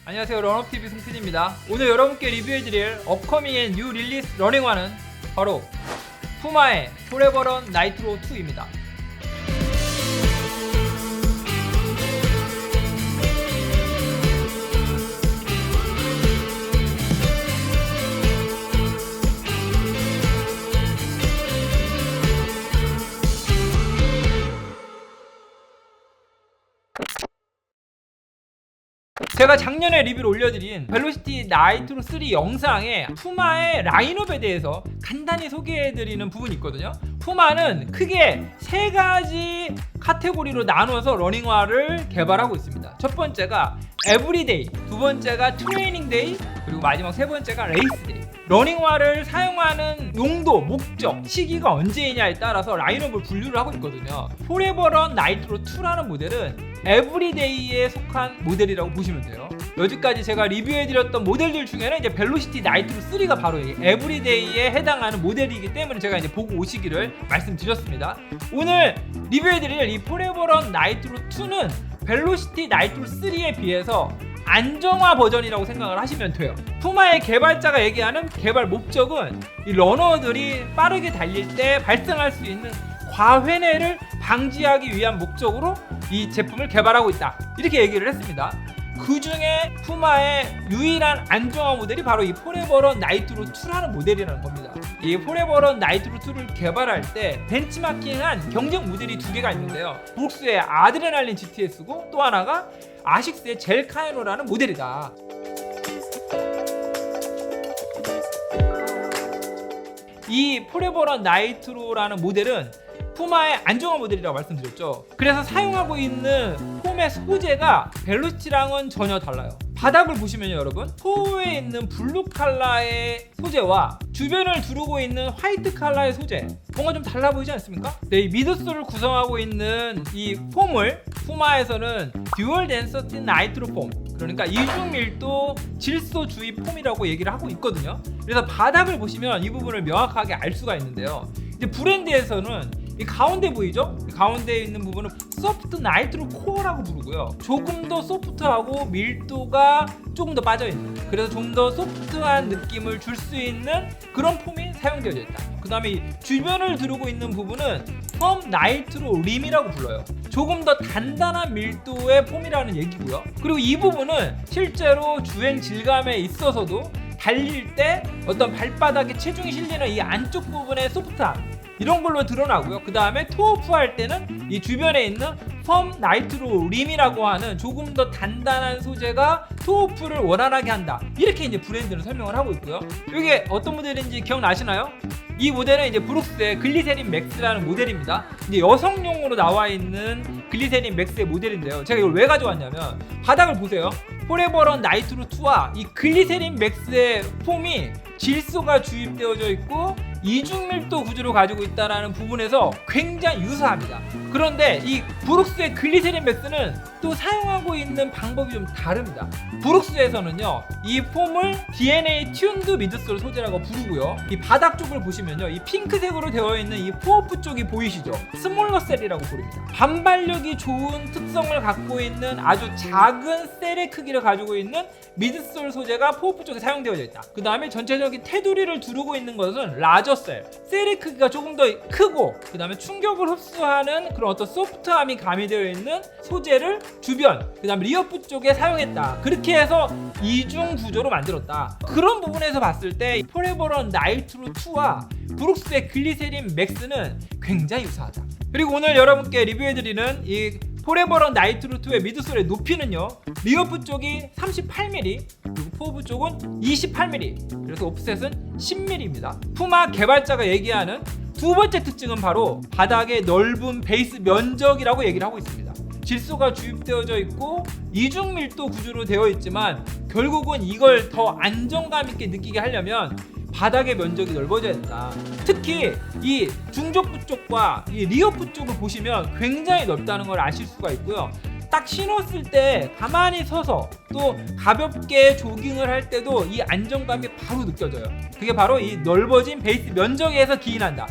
안녕하세요, 런업TV 송PD입니다. 오늘 여러분께 리뷰해드릴 업커밍 앤 뉴 릴리스 러닝화는 바로 푸마의 포레버런 나이트로 2입니다. 제가 작년에 리뷰를 올려드린 벨로시티 나이트로 3 영상에 푸마의 라인업에 대해서 간단히 소개해드리는 부분이 있거든요. 푸마는 크게 세 가지 카테고리로 나눠서 러닝화를 개발하고 있습니다. 첫 번째가 에브리데이, 두 번째가 트레이닝 데이, 그리고 마지막 세 번째가 레이스 데이. 러닝화를 사용하는 용도, 목적, 시기가 언제이냐에 따라서 라인업을 분류를 하고 있거든요. 포레버런 나이트로 2라는 모델은 에브리데이에 속한 모델이라고 보시면 돼요. 여기까지 제가 리뷰해드렸던 모델들 중에는 이제 벨로시티 나이트로 3가 바로 이 에브리데이에 해당하는 모델이기 때문에 제가 이제 보고 오시기를 말씀드렸습니다. 오늘 리뷰해드릴 이 포레버런 나이트로 2는 벨로시티 나이트로 3에 비해서 안정화 버전이라고 생각을 하시면 돼요. 푸마의 개발자가 얘기하는 개발 목적은 이 러너들이 빠르게 달릴 때 발생할 수 있는 과회내를 방지하기 위한 목적으로 이 제품을 개발하고 있다, 이렇게 얘기를 했습니다. 그 중에 푸마의 유일한 안정화 모델이 바로 이 포레버런 나이트로 2라는 모델이라는 겁니다. 이 포레버런 나이트로 2를 개발할 때 벤치마킹한 경쟁 모델이 두 개가 있는데요. 브룩스의 아드레날린 GTS고 또 하나가 아식스의 젤 카이노라는 모델이다. 이 포레버런 나이트로라는 모델은 푸마의 안정화 모델이라고 말씀드렸죠. 그래서 사용하고 있는 폼의 소재가 벨로시티랑은 전혀 달라요. 바닥을 보시면요, 여러분, 토어에 있는 블루 컬러의 소재와 주변을 두르고 있는 화이트 컬러의 소재, 뭔가 좀 달라 보이지 않습니까? 네, 이 미드솔을 구성하고 있는 이 폼을 푸마에서는 듀얼 덴서티 나이트로 폼, 그러니까 이중 밀도 질소 주입 폼이라고 얘기를 하고 있거든요. 그래서 바닥을 보시면 이 부분을 명확하게 알 수가 있는데요. 이제 브랜드에서는 이 가운데 보이죠? 이 가운데에 있는 부분은 소프트 나이트로 코어라고 부르고요. 조금 더 소프트하고 밀도가 조금 더 빠져있는, 그래서 좀 더 소프트한 느낌을 줄 수 있는 그런 폼이 사용되어 있다. 그 다음에 주변을 두르고 있는 부분은 펌 나이트로 림이라고 불러요. 조금 더 단단한 밀도의 폼이라는 얘기고요. 그리고 이 부분은 실제로 주행 질감에 있어서도 달릴 때 어떤 발바닥에 체중이 실리는 이 안쪽 부분의 소프트함, 이런 걸로 드러나고요. 그 다음에 토어프 할 때는 이 주변에 있는 펌 나이트로 림이라고 하는 조금 더 단단한 소재가 토어프를 원활하게 한다, 이렇게 이제 브랜드는 설명을 하고 있고요. 이게 어떤 모델인지 기억나시나요? 이 모델은 이제 브룩스의 글리세린 맥스라는 모델입니다. 이제 여성용으로 나와 있는 글리세린 맥스의 모델인데요. 제가 이걸 왜 가져왔냐면, 바닥을 보세요. 포레버런 나이트로 2와 이 글리세린 맥스의 폼이 질소가 주입되어져 있고 이중밀도 구조를 가지고 있다는 부분에서 굉장히 유사합니다. 그런데 이 브룩스의 글리세린 맥스는 또 사용하고 있는 방법이 좀 다릅니다. 브룩스에서는요, 이 폼을 DNA 튠드 미드솔 소재라고 부르고요. 이 바닥 쪽을 보시면요, 이 핑크색으로 되어 있는 이 포어프 쪽이 보이시죠? 스몰러 셀이라고 부릅니다. 반발력이 좋은 특성을 갖고 있는 아주 작은 셀의 크기를 가지고 있는 미드솔 소재가 포어프 쪽에 사용되어 있다. 그 다음에 전체적인 테두리를 두르고 있는 것은 라저 셀의 크기가 조금 더 크고, 그 다음에 충격을 흡수하는 그런 어떤 소프트함이 가미되어 있는 소재를 주변, 그 다음에 리어프 쪽에 사용했다. 그렇게 해서 이중 구조로 만들었다. 그런 부분에서 봤을 때 포레버런 나이트로 2와 브룩스의 글리세린 맥스는 굉장히 유사하다. 그리고 오늘 여러분께 리뷰해드리는 이 포레버런 나이트로 2의 미드솔의 높이는요, 리어프 쪽이 38mm, 그리고 포어프 쪽은 28mm, 그래서 옵셋은 10mm입니다. 푸마 개발자가 얘기하는 두 번째 특징은 바로 바닥의 넓은 베이스 면적이라고 얘기를 하고 있습니다. 질소가 주입되어져 있고 이중 밀도 구조로 되어 있지만, 결국은 이걸 더 안정감 있게 느끼게 하려면 바닥의 면적이 넓어져야 된다. 특히 이 중족부 쪽과 이 리어프 쪽을 보시면 굉장히 넓다는 걸 아실 수가 있고요. 딱 신었을 때 가만히 서서 또 가볍게 조깅을 할 때도 이 안정감이 바로 느껴져요. 그게 바로 이 넓어진 베이스 면적에서 기인한다.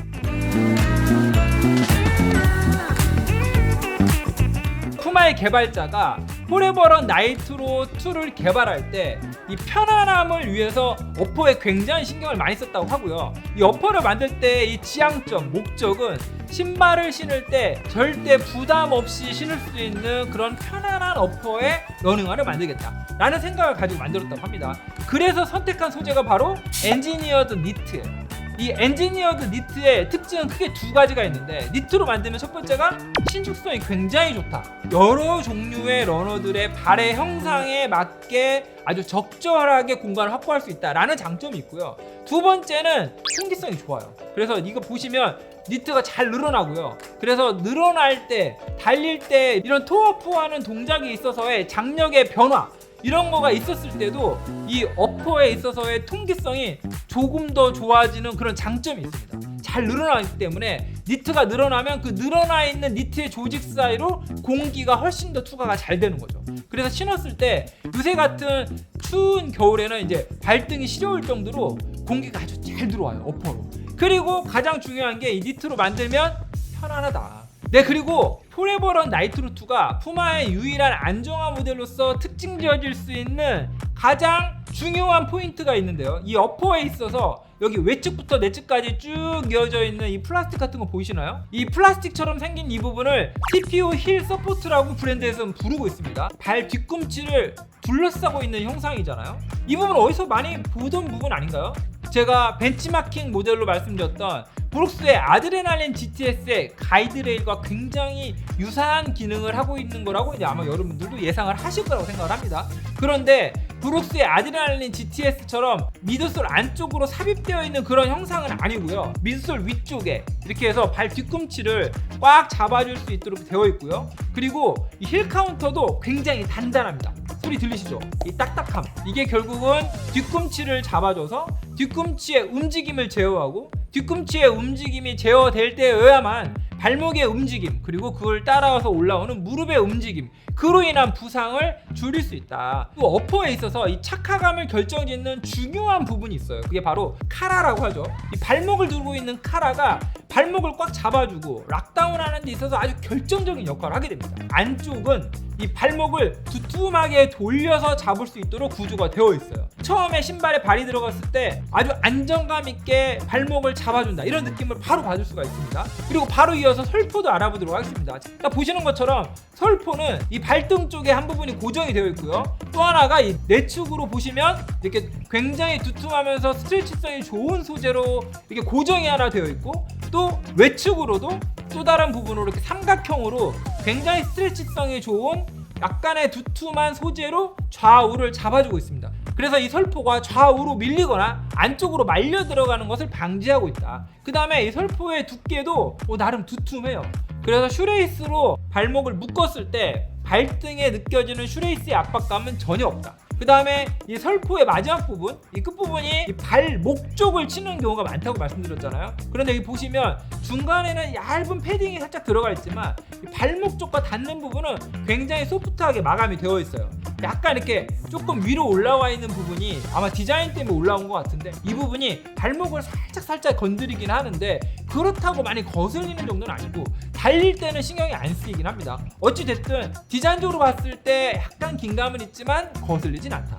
푸마의 개발자가 포레버런 나이트로 2를 개발할 때 이 편안함을 위해서 어퍼에 굉장히 신경을 많이 썼다고 하고요. 이 어퍼를 만들 때 이 지향점, 목적은 신발을 신을 때 절대 부담 없이 신을 수 있는 그런 편안한 어퍼의 러닝화를 만들겠다라는 생각을 가지고 만들었다고 합니다. 그래서 선택한 소재가 바로 엔지니어드 니트예요. 이 엔지니어드 니트의 특징은 크게 두 가지가 있는데, 니트로 만들면 첫 번째가 신축성이 굉장히 좋다. 여러 종류의 러너들의 발의 형상에 맞게 아주 적절하게 공간을 확보할 수 있다라는 장점이 있고요. 두 번째는 통기성이 좋아요. 그래서 이거 보시면 니트가 잘 늘어나고요. 그래서 늘어날 때, 달릴 때 이런 토어프하는 동작이 있어서의 장력의 변화, 이런 거가 있었을 때도 이 어퍼에 있어서의 통기성이 조금 더 좋아지는 그런 장점이 있습니다. 잘 늘어나기 때문에 니트가 늘어나면 그 늘어나 있는 니트의 조직 사이로 공기가 훨씬 더 투과가 잘 되는 거죠. 그래서 신었을 때 요새 같은 추운 겨울에는 이제 발등이 시려울 정도로 공기가 아주 잘 들어와요, 어퍼로. 그리고 가장 중요한 게 이 니트로 만들면 편안하다. 네, 그리고 포레버런 나이트로 2가 푸마의 유일한 안정화 모델로서 특징 지어질 수 있는 가장 중요한 포인트가 있는데요. 이 어퍼에 있어서 여기 외측부터 내측까지 쭉 이어져 있는 이 플라스틱 같은 거 보이시나요? 이 플라스틱처럼 생긴 이 부분을 TPU 힐 서포트라고 브랜드에서는 부르고 있습니다. 발 뒤꿈치를 둘러싸고 있는 형상이잖아요. 이 부분 어디서 많이 보던 부분 아닌가요? 제가 벤치마킹 모델로 말씀드렸던 브룩스의 아드레날린 GTS의 가이드레일과 굉장히 유사한 기능을 하고 있는 거라고 이제 아마 여러분들도 예상을 하실 거라고 생각을 합니다. 그런데 브룩스의 아드레날린 GTS처럼 미드솔 안쪽으로 삽입되어 있는 그런 형상은 아니고요. 미드솔 위쪽에 이렇게 해서 발 뒤꿈치를 꽉 잡아줄 수 있도록 되어 있고요. 그리고 이 힐 카운터도 굉장히 단단합니다. 소리 들리시죠? 이 딱딱함, 이게 결국은 뒤꿈치를 잡아줘서 뒤꿈치의 움직임을 제어하고, 뒤꿈치의 움직임이 제어될 때여야만 발목의 움직임, 그리고 그걸 따라와서 올라오는 무릎의 움직임, 그로 인한 부상을 줄일 수 있다. 또 어퍼에 있어서 이 착화감을 결정짓는 중요한 부분이 있어요. 그게 바로 카라라고 하죠. 이 발목을 두고 있는 카라가 발목을 꽉 잡아주고 락다운하는 데 있어서 아주 결정적인 역할을 하게 됩니다. 안쪽은 이 발목을 두툼하게 돌려서 잡을 수 있도록 구조가 되어 있어요. 처음에 신발에 발이 들어갔을 때 아주 안정감 있게 발목을 잡아준다, 이런 느낌을 바로 받을 수가 있습니다. 그리고 바로 이어서 설포도 알아보도록 하겠습니다. 자, 보시는 것처럼 설포는 이 발등 쪽에 한 부분이 고정이 되어 있고요. 또 하나가 이 내측으로 보시면 이렇게 굉장히 두툼하면서 스트레치성이 좋은 소재로 이렇게 고정이 하나 되어 있고, 또 외측으로도 또 다른 부분으로 이렇게 삼각형으로 굉장히 스트레치성이 좋은 약간의 두툼한 소재로 좌우를 잡아주고 있습니다. 그래서 이 설포가 좌우로 밀리거나 안쪽으로 말려 들어가는 것을 방지하고 있다. 그 다음에 이 설포의 두께도 나름 두툼해요. 그래서 슈레이스로 발목을 묶었을 때 발등에 느껴지는 슈레이스의 압박감은 전혀 없다. 그 다음에 이 설포의 마지막 부분, 이 끝부분이 이 발목 쪽을 치는 경우가 많다고 말씀드렸잖아요. 그런데 여기 보시면 중간에는 얇은 패딩이 살짝 들어가 있지만 이 발목 쪽과 닿는 부분은 굉장히 소프트하게 마감이 되어 있어요. 약간 이렇게 조금 위로 올라와 있는 부분이 아마 디자인 때문에 올라온 것 같은데, 이 부분이 발목을 살짝 건드리긴 하는데 그렇다고 많이 거슬리는 정도는 아니고, 달릴 때는 신경이 안 쓰이긴 합니다. 어찌됐든 디자인적으로 봤을 때 약간 긴감은 있지만 거슬리진 않다.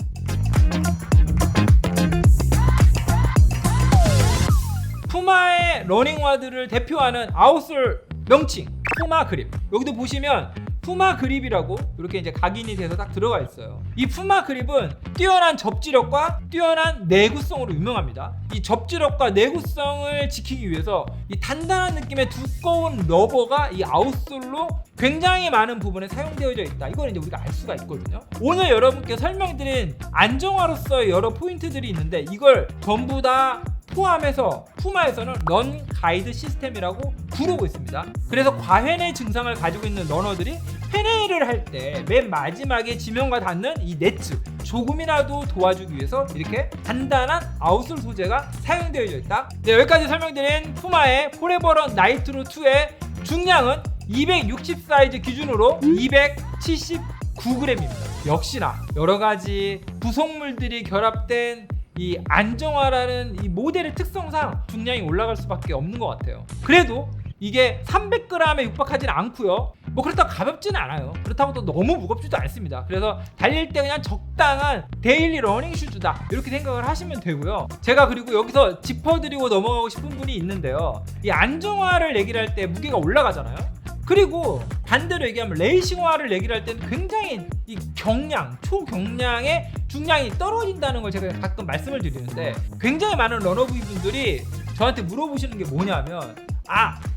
푸마의 러닝화들을 대표하는 아웃솔 명칭, 푸마 그립. 여기도 보시면 푸마 그립이라고 이렇게 이제 각인이 돼서 딱 들어가 있어요. 이 푸마 그립은 뛰어난 접지력과 뛰어난 내구성으로 유명합니다. 이 접지력과 내구성을 지키기 위해서 이 단단한 느낌의 두꺼운 러버가 이 아웃솔로 굉장히 많은 부분에 사용되어 있다. 이걸 이제 우리가 알 수가 있거든요. 오늘 여러분께 설명드린 안정화로서의 여러 포인트들이 있는데, 이걸 전부 다 포함해서 푸마에서는 런 가이드 시스템이라고 부르고 있습니다. 그래서 과회내 증상을 가지고 있는 러너들이 회내를 할 때 맨 마지막에 지면과 닿는 이 네츠, 조금이라도 도와주기 위해서 이렇게 단단한 아웃솔 소재가 사용되어 있다. 네, 여기까지 설명드린 푸마의 포레버런 나이트로 2의 중량은 260 사이즈 기준으로 279g입니다. 역시나 여러가지 부속물들이 결합된 이 안정화라는 이 모델의 특성상 중량이 올라갈 수밖에 없는 것 같아요. 그래도 이게 300g에 육박하지는 않고요. 뭐 그렇다고 가볍지는 않아요. 그렇다고 또 너무 무겁지도 않습니다. 그래서 달릴 때 그냥 적당한 데일리 러닝 슈즈다 이렇게 생각을 하시면 되고요. 제가 그리고 여기서 짚어드리고 넘어가고 싶은 분이 있는데요. 이 안정화를 얘기를 할 때 무게가 올라가잖아요. 그리고 반대로 얘기하면 레이싱화를 얘기를 할 때는 굉장히 이 경량, 초경량의 중량이 떨어진다는 걸 제가 가끔 말씀을 드리는데, 굉장히 많은 러너부이 분들이 저한테 물어보시는 게 뭐냐면,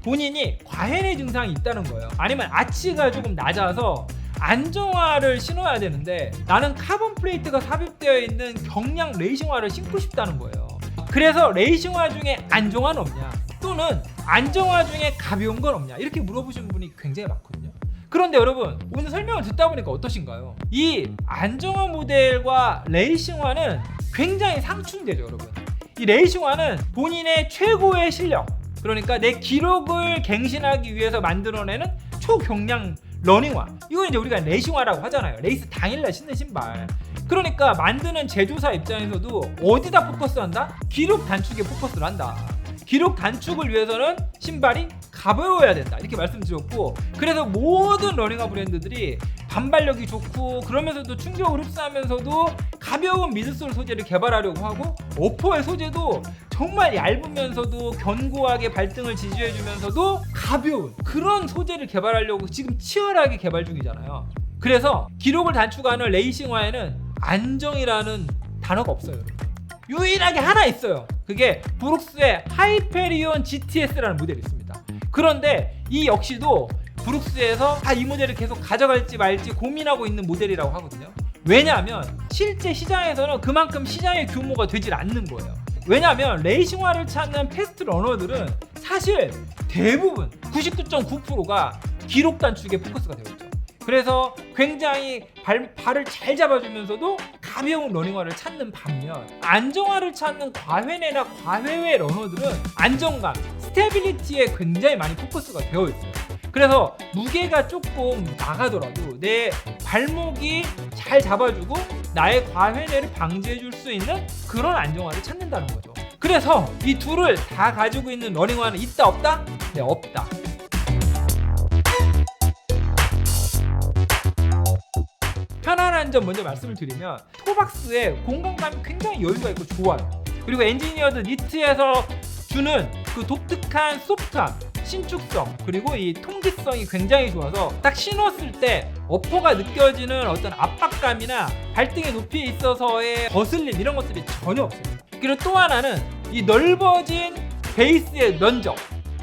본인이 과해내 증상이 있다는 거예요. 아니면 아치가 조금 낮아서 안정화를 신어야 되는데 나는 카본 플레이트가 삽입되어 있는 경량 레이싱화를 신고 싶다는 거예요. 그래서 레이싱화 중에 안정화는 없냐, 또는 안정화 중에 가벼운 건 없냐, 이렇게 물어보시는 분이 굉장히 많거든요. 그런데 여러분, 오늘 설명을 듣다 보니까 어떠신가요? 이 안정화 모델과 레이싱화는 굉장히 상충되죠. 여러분, 이 레이싱화는 본인의 최고의 실력, 그러니까 내 기록을 갱신하기 위해서 만들어내는 초경량 러닝화, 이거 이제 우리가 레이싱화라고 하잖아요. 레이스 당일날 신는 신발. 그러니까 만드는 제조사 입장에서도 어디다 포커스한다? 기록 단축에 포커스를 한다. 기록 단축을 위해서는 신발이 가벼워야 된다, 이렇게 말씀드렸고, 그래서 모든 러닝화 브랜드들이 반발력이 좋고 그러면서도 충격을 흡수하면서도 가벼운 미드솔 소재를 개발하려고 하고, 어퍼의 소재도 정말 얇으면서도 견고하게 발등을 지지해주면서도 가벼운 그런 소재를 개발하려고 지금 치열하게 개발 중이잖아요. 그래서 기록을 단축하는 레이싱화에는 안정이라는 단어가 없어요. 유일하게 하나 있어요. 그게 브룩스의 하이페리온 GTS라는 모델이 있습니다. 그런데 이 역시도 브룩스에서 이 모델을 계속 가져갈지 말지 고민하고 있는 모델이라고 하거든요. 왜냐하면 실제 시장에서는 그만큼 시장의 규모가 되질 않는 거예요. 왜냐하면 레이싱화를 찾는 패스트 러너들은 사실 대부분 99.9%가 기록 단축에 포커스가 되어 있죠. 그래서 굉장히 발을 잘 잡아주면서도 가벼운 러닝화를 찾는 반면, 안정화를 찾는 과회내나 과회외 러너들은 안정감, 스테빌리티에 굉장히 많이 포커스가 되어 있어요. 그래서 무게가 조금 나가더라도 내 발목이 잘 잡아주고 나의 과회내를 방지해줄 수 있는 그런 안정화를 찾는다는 거죠. 그래서 이 둘을 다 가지고 있는 러닝화는 있다 없다? 네, 없다. 편안한 점 먼저 말씀을 드리면, 토박스의 공간감이 굉장히 여유가 있고 좋아요. 그리고 엔지니어드 니트에서 주는 그 독특한 소프트함, 신축성, 그리고 이 통기성이 굉장히 좋아서 딱 신었을 때 어퍼가 느껴지는 어떤 압박감이나 발등의 높이에 있어서의 거슬림, 이런 것들이 전혀 없어요. 그리고 또 하나는 이 넓어진 베이스의 면적,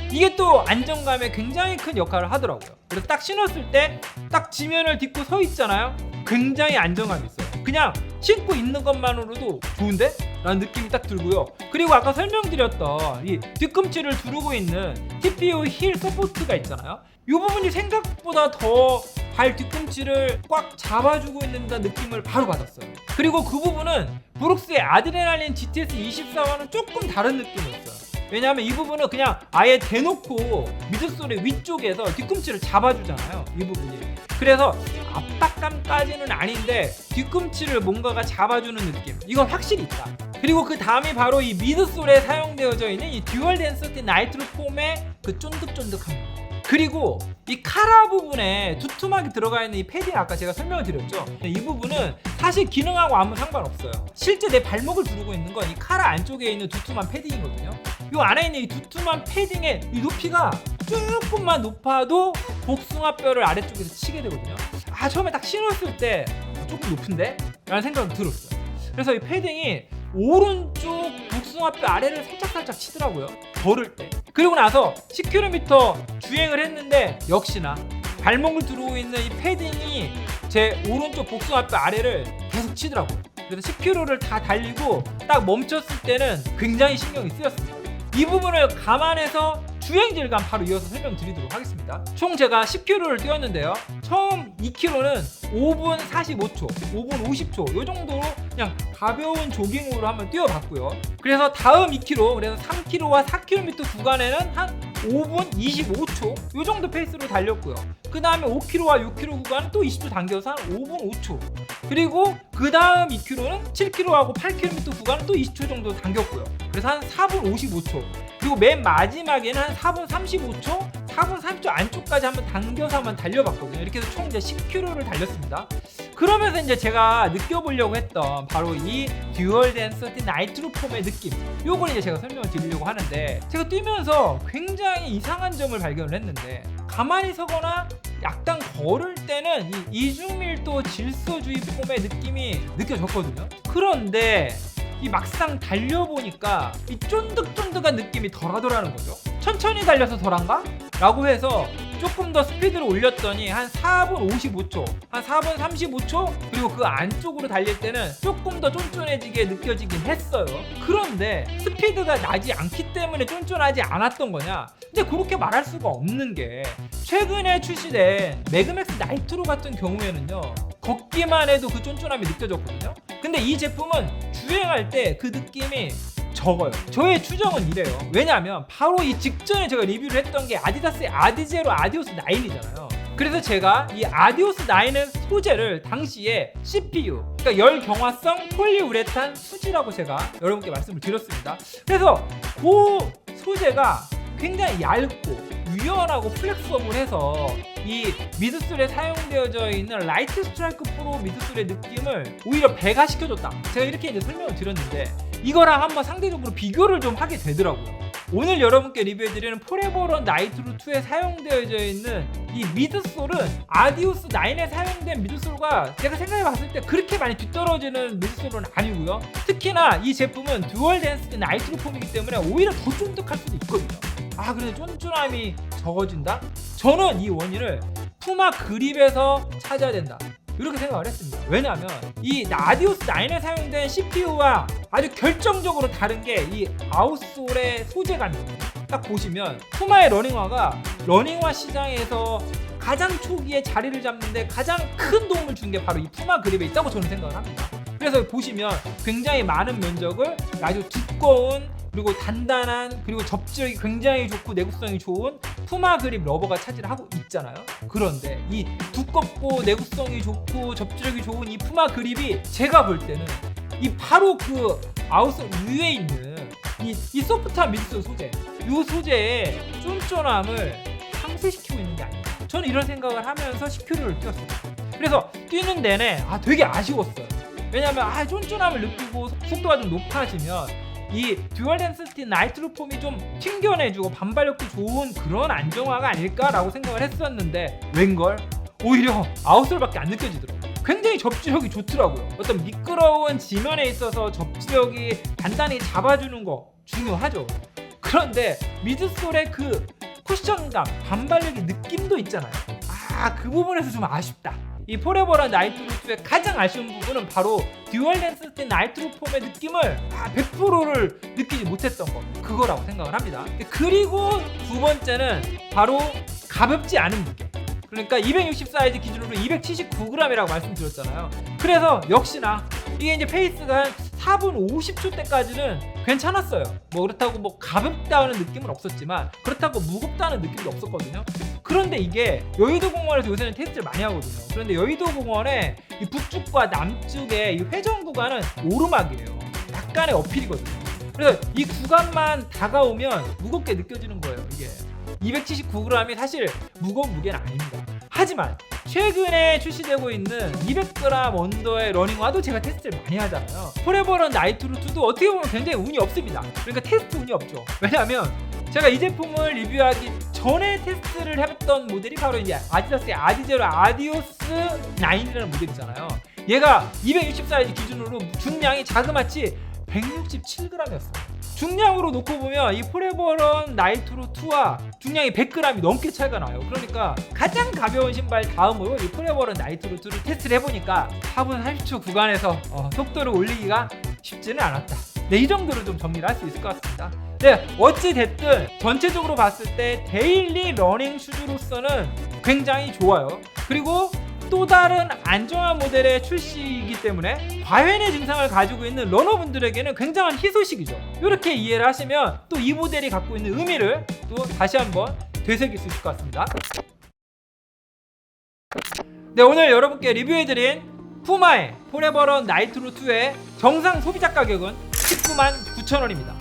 이게 또 안정감에 굉장히 큰 역할을 하더라고요. 그래서 딱 신었을 때 딱 지면을 딛고 서 있잖아요. 굉장히 안정감이 있어요. 그냥 신고 있는 것만으로도 좋은데? 라는 느낌이 딱 들고요. 그리고 아까 설명드렸던 이 뒤꿈치를 두르고 있는 TPU 힐 서포트가 있잖아요. 이 부분이 생각보다 더 발 뒤꿈치를 꽉 잡아주고 있는 느낌을 바로 받았어요. 그리고 그 부분은 브룩스의 아드레날린 GTS 24와는 조금 다른 느낌이었어요. 왜냐하면 이 부분은 그냥 아예 대놓고 미드솔의 위쪽에서 뒤꿈치를 잡아주잖아요, 이 부분이. 그래서 압박감까지는 아닌데 뒤꿈치를 뭔가가 잡아주는 느낌, 이건 확실히 있다. 그리고 그 다음이 바로 이 미드솔에 사용되어져 있는 이 듀얼 덴서티 나이트로 폼의 그 쫀득쫀득함. 그리고 이 카라 부분에 두툼하게 들어가 있는 이 패딩, 아까 제가 설명을 드렸죠. 이 부분은 사실 기능하고 아무 상관없어요. 실제 내 발목을 두르고 있는 건 이 카라 안쪽에 있는 두툼한 패딩이거든요. 이 안에 있는 이 두툼한 패딩의 이 높이가 조금만 높아도 복숭아뼈를 아래쪽에서 치게 되거든요. 처음에 딱 신었을 때 조금 높은데? 라는 생각이 들었어요. 그래서 이 패딩이 오른쪽 복숭아뼈 아래를 살짝 치더라고요, 걸을 때. 그리고 나서 10km 주행을 했는데 역시나 발목을 두르고 있는 이 패딩이 제 오른쪽 복숭아뼈 아래를 계속 치더라고요. 그래서 10km를 다 달리고 딱 멈췄을 때는 굉장히 신경이 쓰였습니다. 이 부분을 감안해서 주행 질감 바로 이어서 설명드리도록 하겠습니다. 총 제가 10km를 뛰었는데요. 처음 2km는 5분 45초, 5분 50초 요 정도로 그냥 가벼운 조깅으로 한번 뛰어봤고요. 그래서 다음 2km, 그래서 3km와 4km 구간에는 한 5분 25초 요 정도 페이스로 달렸고요. 그 다음에 5km와 6km 구간은 또 20초 당겨서 한 5분 5초. 그리고 그 다음 2km는 7km하고 8km 구간은 또 20초 정도 당겼고요. 그래서 한 4분 55초. 그리고 맨 마지막에는 한 4분 35초, 4분 30초 안쪽까지 한번 당겨서 한번 달려봤거든요. 이렇게 해서 총 이제 10km를 달렸습니다. 그러면서 이제 제가 느껴보려고 했던 바로 이 듀얼 덴서티 나이트로 폼의 느낌, 요걸 이제 제가 설명을 드리려고 하는데, 제가 뛰면서 굉장히 이상한 점을 발견을 했는데, 가만히 서거나 약간 걸을 때는 이 이중밀도 질소주의 폼의 느낌이 느껴졌거든요. 그런데 이 막상 달려보니까 이 쫀득쫀득한 느낌이 덜하더라는 거죠. 천천히 달려서 덜한가? 라고 해서 조금 더 스피드를 올렸더니 한 4분 55초, 한 4분 35초, 그리고 그 안쪽으로 달릴 때는 조금 더 쫀쫀해지게 느껴지긴 했어요. 그런데 스피드가 나지 않기 때문에 쫀쫀하지 않았던 거냐? 근데 그렇게 말할 수가 없는 게, 최근에 출시된 매그맥스 나이트로 같은 경우에는요, 걷기만 해도 그 쫀쫀함이 느껴졌거든요. 근데 이 제품은 주행할 때 그 느낌이 적어요. 저의 추정은 이래요. 왜냐하면 바로 이 직전에 제가 리뷰를 했던 게 아디다스의 아디제로 아디오스 9이잖아요. 그래서 제가 이 아디오스 9의 소재를 당시에 CPU, 그러니까 열경화성 폴리우레탄 수지라고 제가 여러분께 말씀을 드렸습니다. 그래서 그 소재가 굉장히 얇고 유연하고 플렉서블해서 이 미드솔에 사용되어져 있는 라이트 스트라이크 프로 미드솔의 느낌을 오히려 배가시켜줬다, 제가 이렇게 이제 설명을 드렸는데, 이거랑 한번 상대적으로 비교를 좀 하게 되더라고요. 오늘 여러분께 리뷰해드리는 포레버런 나이트로 2에 사용되어져 있는 이 미드솔은 아디오스 9에 사용된 미드솔과 제가 생각해봤을 때 그렇게 많이 뒤떨어지는 미드솔은 아니고요. 특히나 이 제품은 듀얼 덴시티 나이트로 폼이기 때문에 오히려 더 쫀득할 수도 있거든요. 아, 근데 쫀쫀함이 적어진다? 저는 이 원인을 푸마 그립에서 찾아야 된다, 이렇게 생각을 했습니다. 왜냐하면 이 아디오스 9에 사용된 CPU와 아주 결정적으로 다른 게 이 아웃솔의 소재감이거든요. 딱 보시면 푸마의 러닝화가 러닝화 시장에서 가장 초기에 자리를 잡는데 가장 큰 도움을 준 게 바로 이 푸마 그립에 있다고 저는 생각을 합니다. 그래서 보시면 굉장히 많은 면적을 아주 두꺼운, 그리고 단단한, 그리고 접지력이 굉장히 좋고 내구성이 좋은 푸마 그립 러버가 차지를 하고 있잖아요. 그런데 이 두껍고 내구성이 좋고 접지력이 좋은 이 푸마 그립이 제가 볼 때는 이 바로 그 아웃솔 위에 있는 이 소프트한 미드솔 소재, 이 소재의 쫀쫀함을 상쇄시키고 있는 게 아닌가, 저는 이런 생각을 하면서 10km를 뛰었습니다. 그래서 뛰는 내내 되게 아쉬웠어요. 왜냐면 쫀쫀함을 느끼고 속도가 좀 높아지면 이 듀얼 덴시티 나이트로 폼이 좀 튕겨내주고 반발력도 좋은 그런 안정화가 아닐까라고 생각을 했었는데, 웬걸 오히려 아웃솔밖에 안 느껴지더라고요. 굉장히 접지력이 좋더라고요. 어떤 미끄러운 지면에 있어서 접지력이 단단히 잡아주는 거 중요하죠. 그런데 미드솔의 그 쿠션감, 반발력의 느낌도 있잖아요. 그 부분에서 좀 아쉽다. 이 포레버런 나이트로 2의 가장 아쉬운 부분은 바로 듀얼 덴시티 나이트로 폼의 느낌을 100%를 느끼지 못했던 거, 그거라고 생각을 합니다. 그리고 두 번째는 바로 가볍지 않은 무게. 그러니까 260 사이즈 기준으로 279g이라고 말씀드렸잖아요. 그래서 역시나 이게 이제 페이스가 한 4분 50초 때까지는 괜찮았어요. 그렇다고 가볍다는 느낌은 없었지만 그렇다고 무겁다는 느낌도 없었거든요. 그런데 이게 여의도 공원에서 요새는 테스트를 많이 하거든요. 그런데 여의도 공원의 이 북쪽과 남쪽의 이 회전 구간은 오르막이에요. 약간의 어필이거든요. 그래서 이 구간만 다가오면 무겁게 느껴지는 거예요. 이게 279g이 사실 무거운 무게는 아닙니다. 하지만 최근에 출시되고 있는 200g 언더의 러닝화도 제가 테스트를 많이 하잖아요. 포레버런 나이트로 2도 어떻게 보면 굉장히 운이 없습니다. 그러니까 테스트 운이 없죠. 왜냐하면 제가 이 제품을 리뷰하기 전에 테스트를 해봤던 모델이 바로 이제 아디다스의 아디제로 아디오스 9이라는 모델이잖아요. 얘가 260 사이즈 기준으로 중량이 자그마치 167g이었어요. 중량으로 놓고 보면 이 포레버런 나이트로 2와 중량이 100g이 넘게 차이가 나요. 그러니까 가장 가벼운 신발 다음으로 이 포레버런 나이트로 2를 테스트를 해보니까 4분 30초 구간에서 속도를 올리기가 쉽지는 않았다. 이 정도로 좀 정리를 할 수 있을 것 같습니다. 어찌 됐든 전체적으로 봤을 때 데일리 러닝 슈즈로서는 굉장히 좋아요. 그리고 또 다른 안정화 모델의 출시이기 때문에 과회내 증상을 가지고 있는 러너분들에게는 굉장한 희소식이죠. 이렇게 이해를 하시면 또 이 모델이 갖고 있는 의미를 또 다시 한번 되새길 수 있을 것 같습니다. 오늘 여러분께 리뷰해드린 푸마의 포레버런 나이트로 2의 정상 소비자 가격은 199,000원입니다.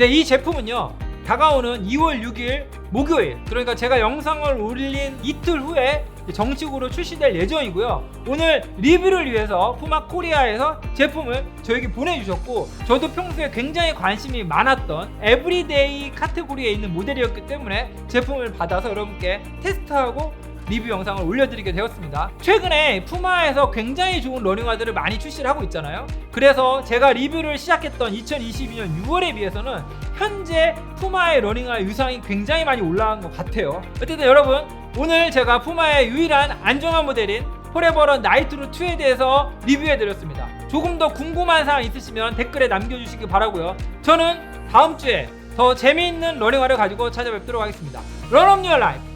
이 제품은요, 다가오는 2월 6일 목요일, 그러니까 제가 영상을 올린 이틀 후에 정식으로 출시될 예정이고요. 오늘 리뷰를 위해서 푸마 코리아에서 제품을 저에게 보내주셨고, 저도 평소에 굉장히 관심이 많았던 에브리데이 카테고리에 있는 모델이었기 때문에 제품을 받아서 여러분께 테스트하고 리뷰 영상을 올려드리게 되었습니다. 최근에 푸마에서 굉장히 좋은 러닝화들을 많이 출시를 하고 있잖아요. 그래서 제가 리뷰를 시작했던 2022년 6월에 비해서는 현재 푸마의 러닝화 유상이 굉장히 많이 올라간 것 같아요. 어쨌든 여러분, 오늘 제가 푸마의 유일한 안정화 모델인 포레버런 나이트루 2에 대해서 리뷰해드렸습니다. 조금 더 궁금한 사항 있으시면 댓글에 남겨주시기 바라고요. 저는 다음 주에 더 재미있는 러닝화를 가지고 찾아뵙도록 하겠습니다. 런업 유어 라이프.